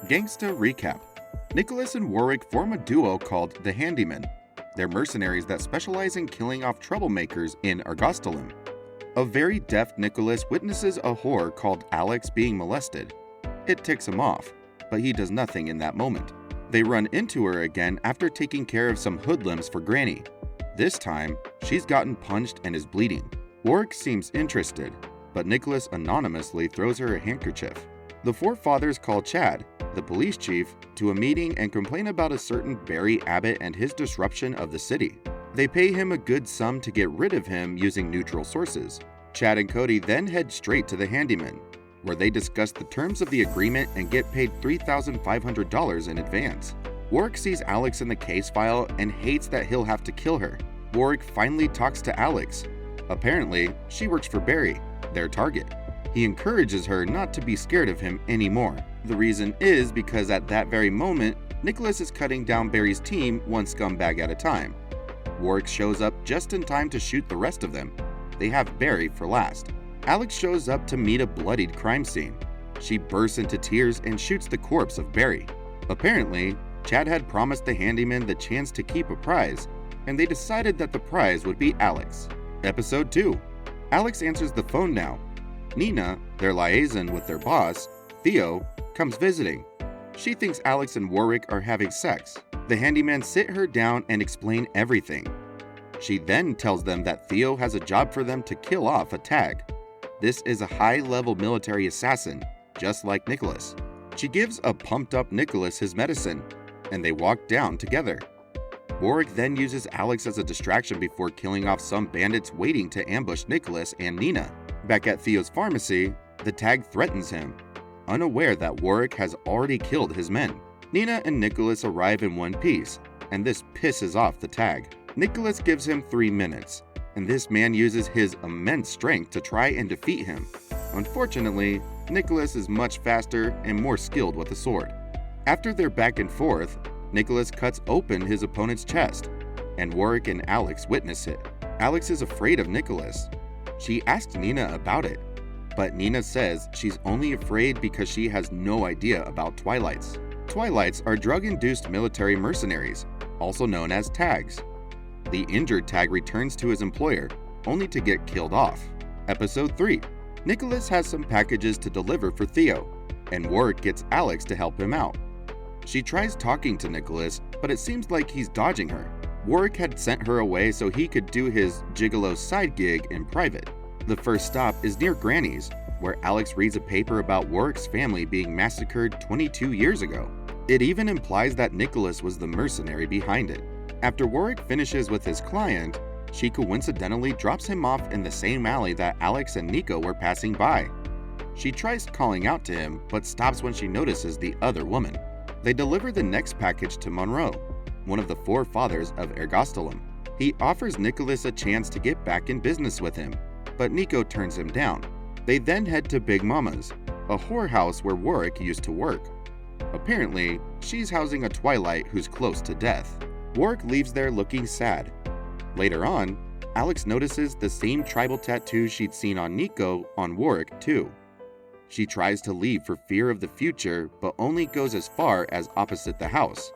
Gangsta Recap. Nicholas and Warwick form a duo called the Handymen. They're mercenaries that specialize in killing off troublemakers in Ergostolum. A very deft Nicholas witnesses a whore called Alex being molested. It ticks him off, but he does nothing in that moment. They run into her again after taking care of some hoodlums for Granny. This time, she's gotten punched and is bleeding. Warwick seems interested, but Nicholas anonymously throws her a handkerchief. The four fathers call Chad, the police chief, to a meeting and complain about a certain Barry Abbott and his disruption of the city. They pay him a good sum to get rid of him using neutral sources. Chad and Cody then head straight to the Handyman, where they discuss the terms of the agreement and get paid $3,500 in advance. Warwick sees Alex in the case file and hates that he'll have to kill her. Warwick finally talks to Alex. Apparently, she works for Barry, their target. He encourages her not to be scared of him anymore. The reason is because at that very moment, Nicholas is cutting down Barry's team one scumbag at a time. Warwick shows up just in time to shoot the rest of them. They have Barry for last. Alex shows up to meet a bloodied crime scene. She bursts into tears and shoots the corpse of Barry. Apparently, Chad had promised the Handyman the chance to keep a prize, and they decided that the prize would be Alex. Episode 2. Alex answers the phone now. Nina, their liaison with their boss, Theo, comes visiting. She thinks Alex and Warwick are having sex. The Handyman sit her down and explain everything. She then tells them that Theo has a job for them to kill off a tag. This is a high-level military assassin, just like Nicholas. She gives a pumped-up Nicholas his medicine, and they walk down together. Warwick then uses Alex as a distraction before killing off some bandits waiting to ambush Nicholas and Nina. Back at Theo's pharmacy, the tag threatens him, unaware that Warwick has already killed his men. Nina and Nicholas arrive in one piece, and this pisses off the tag. Nicholas gives him 3 minutes, and this man uses his immense strength to try and defeat him. Unfortunately, Nicholas is much faster and more skilled with a sword. After their back and forth, Nicholas cuts open his opponent's chest, and Warwick and Alex witness it. Alex is afraid of Nicholas. She asks Nina about it, but Nina says she's only afraid because she has no idea about Twilights. Twilights are drug-induced military mercenaries, also known as tags. The injured tag returns to his employer, only to get killed off. Episode 3. Nicholas has some packages to deliver for Theo, and Warwick gets Alex to help him out. She tries talking to Nicholas, but it seems like he's dodging her. Warwick had sent her away so he could do his gigolo side gig in private. The first stop is near Granny's, where Alex reads a paper about Warwick's family being massacred 22 years ago. It even implies that Nicholas was the mercenary behind it. After Warwick finishes with his client, she coincidentally drops him off in the same alley that Alex and Nico were passing by. She tries calling out to him, but stops when she notices the other woman. They deliver the next package to Monroe, one of the four fathers of Ergostolum. He offers Nicholas a chance to get back in business with him, but Nico turns him down. They then head to Big Mama's, a whorehouse where Warwick used to work. Apparently, she's housing a Twilight who's close to death. Warwick leaves there looking sad. Later on, Alex notices the same tribal tattoo she'd seen on Nico on Warwick too. She tries to leave for fear of the future, but only goes as far as opposite the house.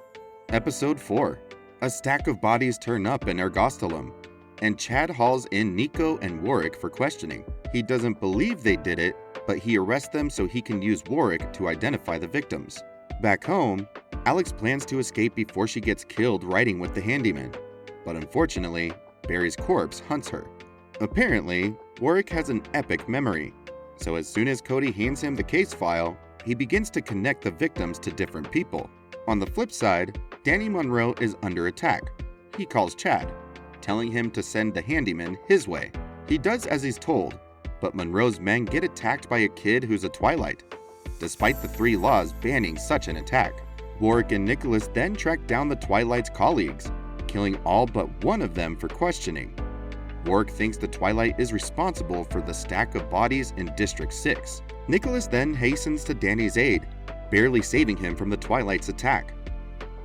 Episode 4. A stack of bodies turn up in Ergostolum, and Chad hauls in Nico and Warwick for questioning. He doesn't believe they did it, but he arrests them so he can use Warwick to identify the victims. Back home, Alex plans to escape before she gets killed riding with the Handyman, but unfortunately, Barry's corpse hunts her. Apparently, Warwick has an epic memory, so as soon as Cody hands him the case file, he begins to connect the victims to different people. On the flip side, Danny Monroe is under attack. He calls Chad, telling him to send the Handyman his way. He does as he's told, but Monroe's men get attacked by a kid who's a Twilight, despite the 3 laws banning such an attack. Warwick and Nicholas then track down the Twilight's colleagues, killing all but one of them for questioning. Warwick thinks the Twilight is responsible for the stack of bodies in District 6. Nicholas then hastens to Danny's aid, barely saving him from the Twilight's attack.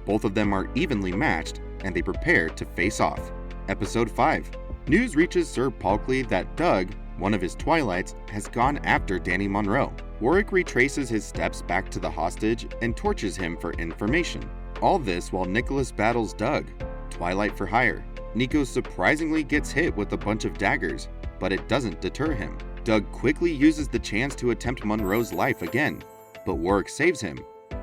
Both of them are evenly matched, and they prepare to face off. Episode 5. News reaches Sir Palkley that Doug, one of his Twilights, has gone after Danny Monroe. Warwick retraces his steps back to the hostage and tortures him for information. All this while Nicholas battles Doug, Twilight for hire. Nico surprisingly gets hit with a bunch of daggers, but it doesn't deter him. Doug quickly uses the chance to attempt Monroe's life again, but Warwick saves him,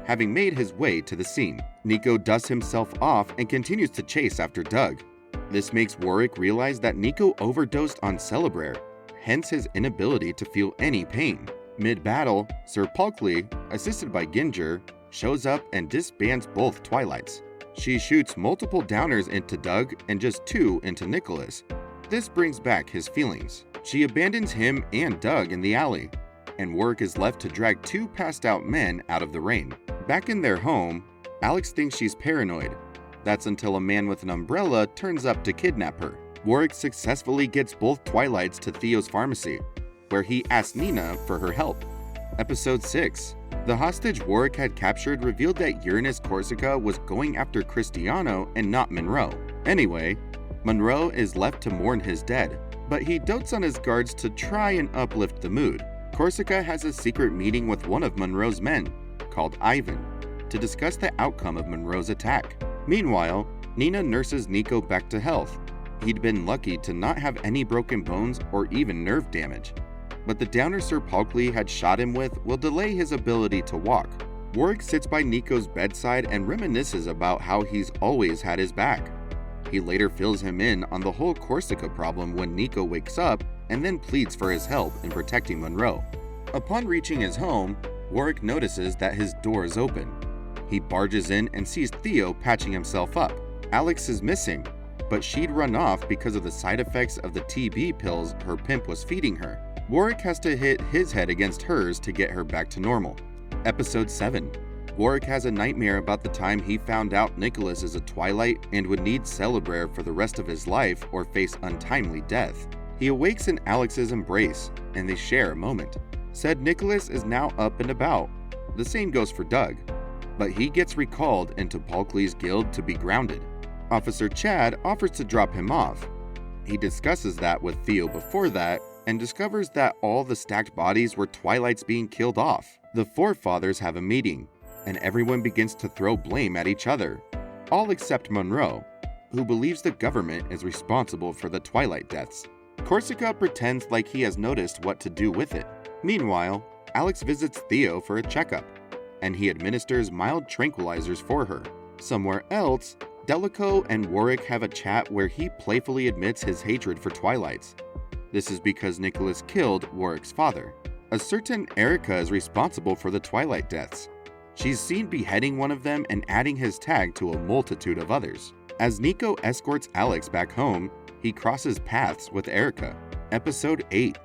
having made his way to the scene. Nico dusts himself off and continues to chase after Doug. This makes Warwick realize that Nico overdosed on Celebrair, hence his inability to feel any pain. Mid-battle, Sir Palkley, assisted by Ginger, shows up and disbands both Twilights. She shoots multiple downers into Doug and just 2 into Nicholas. This brings back his feelings. She abandons him and Doug in the alley, and Warwick is left to drag 2 passed out men out of the rain. Back in their home, Alex thinks she's paranoid. That's until a man with an umbrella turns up to kidnap her. Warwick successfully gets both Twilights to Theo's pharmacy, where he asks Nina for her help. Episode 6. The hostage Warwick had captured revealed that Uranus Corsica was going after Cristiano and not Monroe. Anyway, Monroe is left to mourn his dead, but he dotes on his guards to try and uplift the mood. Corsica has a secret meeting with one of Monroe's men, called Ivan, to discuss the outcome of Monroe's attack. Meanwhile, Nina nurses Nico back to health. He'd been lucky to not have any broken bones or even nerve damage, but the downer Sir Palkley had shot him with will delay his ability to walk. Warwick sits by Nico's bedside and reminisces about how he's always had his back. He later fills him in on the whole Corsica problem when Nico wakes up and then pleads for his help in protecting Monroe. Upon reaching his home, Warwick notices that his door is open. He barges in and sees Theo patching himself up. Alex is missing, but she'd run off because of the side effects of the TB pills her pimp was feeding her. Warwick has to hit his head against hers to get her back to normal. Episode 7. Warwick has a nightmare about the time he found out Nicholas is a Twilight and would need Celebrair for the rest of his life or face untimely death. He awakes in Alex's embrace, and they share a moment. Said Nicholas is now up and about. The same goes for Doug, but he gets recalled into Palkley's guild to be grounded. Officer Chad offers to drop him off. He discusses that with Theo before that, and discovers that all the stacked bodies were Twilights being killed off. The forefathers have a meeting, and everyone begins to throw blame at each other, all except Monroe, who believes the government is responsible for the Twilight deaths. Corsica pretends like he has noticed what to do with it. Meanwhile, Alex visits Theo for a checkup, and he administers mild tranquilizers for her. Somewhere else, Delico and Warwick have a chat where he playfully admits his hatred for Twilights. This is because Nicholas killed Warwick's father. A certain Erica is responsible for the Twilight deaths. She's seen beheading one of them and adding his tag to a multitude of others. As Nico escorts Alex back home, he crosses paths with Erica. Episode 8.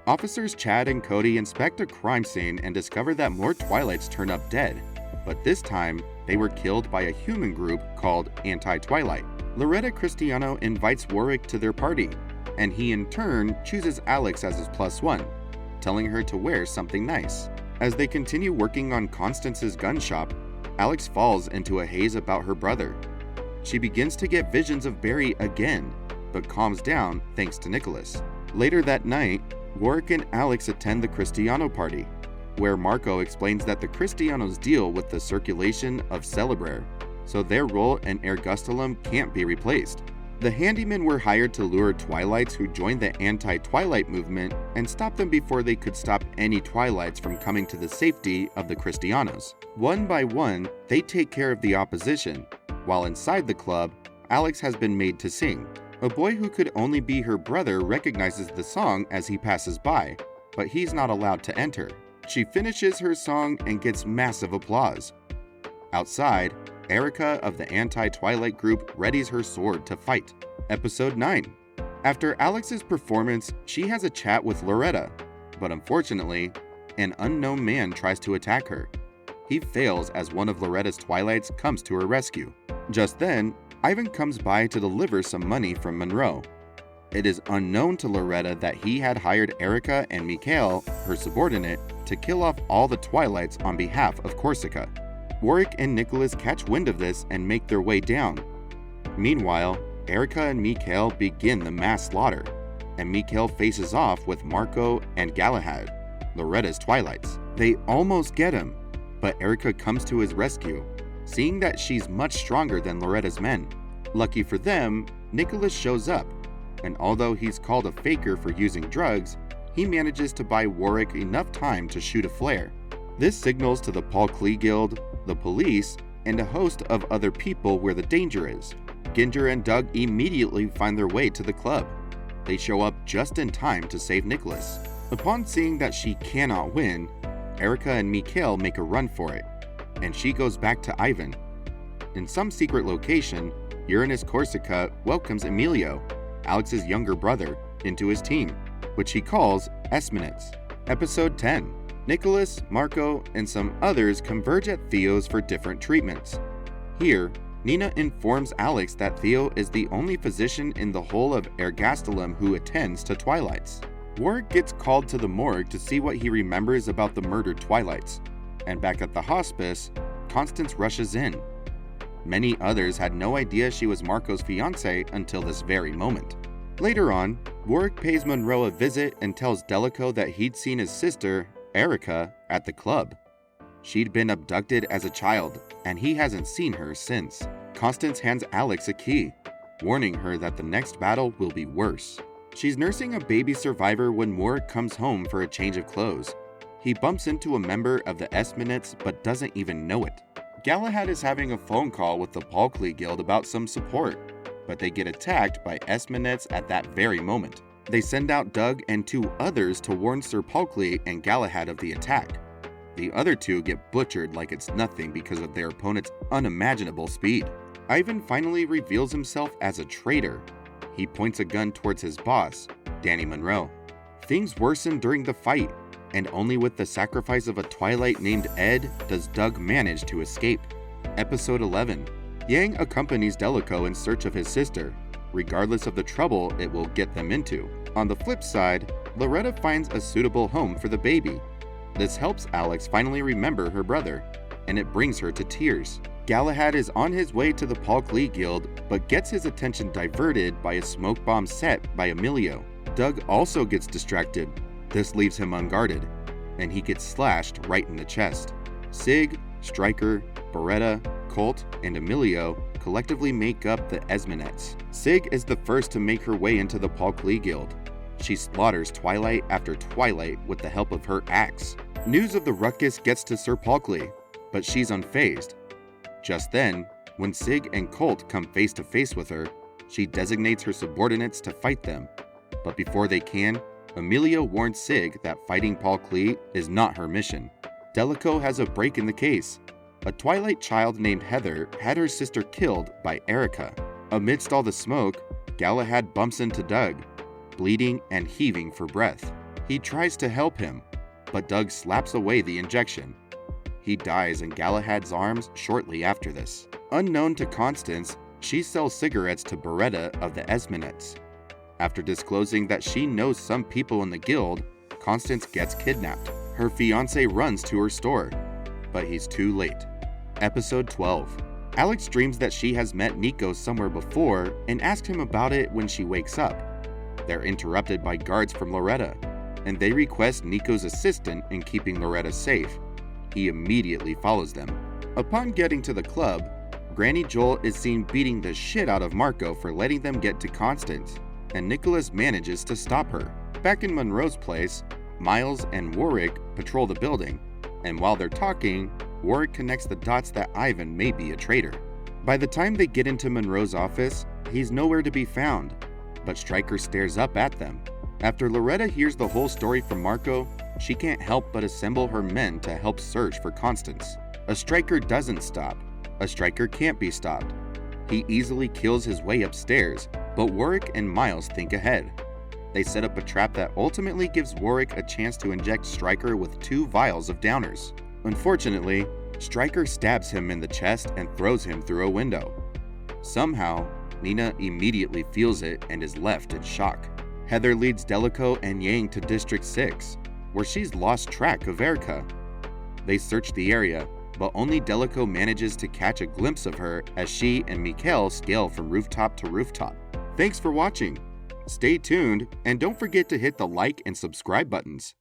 Officers Chad and Cody inspect a crime scene and discover that more Twilights turn up dead, but this time they were killed by a human group called Anti-Twilight. Loretta Cristiano invites Warwick to their party, and he in turn chooses Alex as his +1, telling her to wear something nice. As they continue working on Constance's gun shop, Alex falls into a haze about her brother. She begins to get visions of Barry again, but calms down thanks to Nicholas. Later that night, Warwick and Alex attend the Cristiano party, where Marco explains that the Cristianos deal with the circulation of Celebrair, so their role in Ergostulum can't be replaced. The handymen were hired to lure Twilights who joined the anti-Twilight movement and stop them before they could stop any Twilights from coming to the safety of the Cristianos. One by one, they take care of the opposition, while inside the club, Alex has been made to sing. A boy who could only be her brother recognizes the song as he passes by, but he's not allowed to enter. She finishes her song and gets massive applause. Outside, Erica of the anti-Twilight group readies her sword to fight. Episode 9. After Alex's performance, she has a chat with Loretta, but unfortunately, an unknown man tries to attack her. He fails as one of Loretta's Twilights comes to her rescue. Just then, Ivan comes by to deliver some money from Monroe. It is unknown to Loretta that he had hired Erica and Mikhail, her subordinate, to kill off all the Twilights on behalf of Corsica. Warwick and Nicholas catch wind of this and make their way down. Meanwhile, Erica and Mikhail begin the mass slaughter, and Mikhail faces off with Marco and Galahad. Loretta's Twilights. They almost get him, but Erica comes to his rescue, seeing that she's much stronger than Loretta's men. Lucky for them, Nicholas shows up, and although he's called a faker for using drugs, he manages to buy Warwick enough time to shoot a flare. This signals to the Paul Klee Guild, the police, and a host of other people where the danger is. Ginger and Doug immediately find their way to the club. They show up just in time to save Nicholas. Upon seeing that she cannot win, Erica and Mikhail make a run for it, and she goes back to Ivan. In some secret location, Uranus Corsica welcomes Emilio, Alex's younger brother, into his team, which he calls Esminets. Episode 10. Nicholas, Marco, and some others converge at Theo's for different treatments. Here, Nina informs Alex that Theo is the only physician in the whole of Ergastulum who attends to Twilights. Warwick gets called to the morgue to see what he remembers about the murdered Twilights, and back at the hospice, Constance rushes in. Many others had no idea she was Marco's fiancée until this very moment. Later on, Warwick pays Monroe a visit and tells Delico that he'd seen his sister, Erica, at the club. She'd been abducted as a child, and he hasn't seen her since. Constance hands Alex a key, warning her that the next battle will be worse. She's nursing a baby survivor when Warwick comes home for a change of clothes. He bumps into a member of the Esminets but doesn't even know it. Galahad is having a phone call with the Paul Klee Guild about some support, but they get attacked by Esminets at that very moment. They send out Doug and two others to warn Sir Paul Klee and Galahad of the attack. The other two get butchered like it's nothing because of their opponent's unimaginable speed. Ivan finally reveals himself as a traitor. He points a gun towards his boss, Danny Monroe. Things worsen during the fight, and only with the sacrifice of a Twilight named Ed does Doug manage to escape. Episode 11. Yang accompanies Delico in search of his sister, regardless of the trouble it will get them into. On the flip side, Loretta finds a suitable home for the baby. This helps Alex finally remember her brother, and it brings her to tears. Galahad is on his way to the Paul Klee Guild, but gets his attention diverted by a smoke bomb set by Emilio. Doug also gets distracted. This leaves him unguarded, and he gets slashed right in the chest. Sig, Stryker, Beretta, Colt, and Emilio collectively make up the Esminets. Sig is the first to make her way into the Paul Klee Guild. She slaughters Twilight after Twilight with the help of her axe. News of the ruckus gets to Sir Paul Klee, but she's unfazed. Just then, when Sig and Colt come face to face with her, she designates her subordinates to fight them. But before they can, Emilio warns Sig that fighting Paul Klee is not her mission. Delico has a break in the case. A Twilight child named Heather had her sister killed by Erica. Amidst all the smoke, Galahad bumps into Doug, bleeding and heaving for breath. He tries to help him, but Doug slaps away the injection. He dies in Galahad's arms shortly after this. Unknown to Constance, she sells cigarettes to Beretta of the Esminets. After disclosing that she knows some people in the guild, Constance gets kidnapped. Her fiancé runs to her store, but he's too late. Episode 12. Alex dreams that she has met Nico somewhere before and asks him about it when she wakes up. They're interrupted by guards from Loretta, and they request Nico's assistance in keeping Loretta safe. He immediately follows them. Upon getting to the club, Granny Joel is seen beating the shit out of Marco for letting them get to Constance, and Nicholas manages to stop her. Back in Monroe's place, Miles and Warwick patrol the building, and while they're talking, Warwick connects the dots that Ivan may be a traitor. By the time they get into Monroe's office, he's nowhere to be found, but Stryker stares up at them. After Loretta hears the whole story from Marco, she can't help but assemble her men to help search for Constance. A Stryker doesn't stop. A Stryker can't be stopped. He easily kills his way upstairs, but Warwick and Miles think ahead. They set up a trap that ultimately gives Warwick a chance to inject Stryker with 2 vials of downers. Unfortunately, Stryker stabs him in the chest and throws him through a window. Somehow, Nina immediately feels it and is left in shock. Heather leads Delico and Yang to District 6, where she's lost track of Erica. They search the area, but only Delico manages to catch a glimpse of her as she and Mikhail scale from rooftop to rooftop. Thanks for watching. Stay tuned, and don't forget to hit the like and subscribe buttons.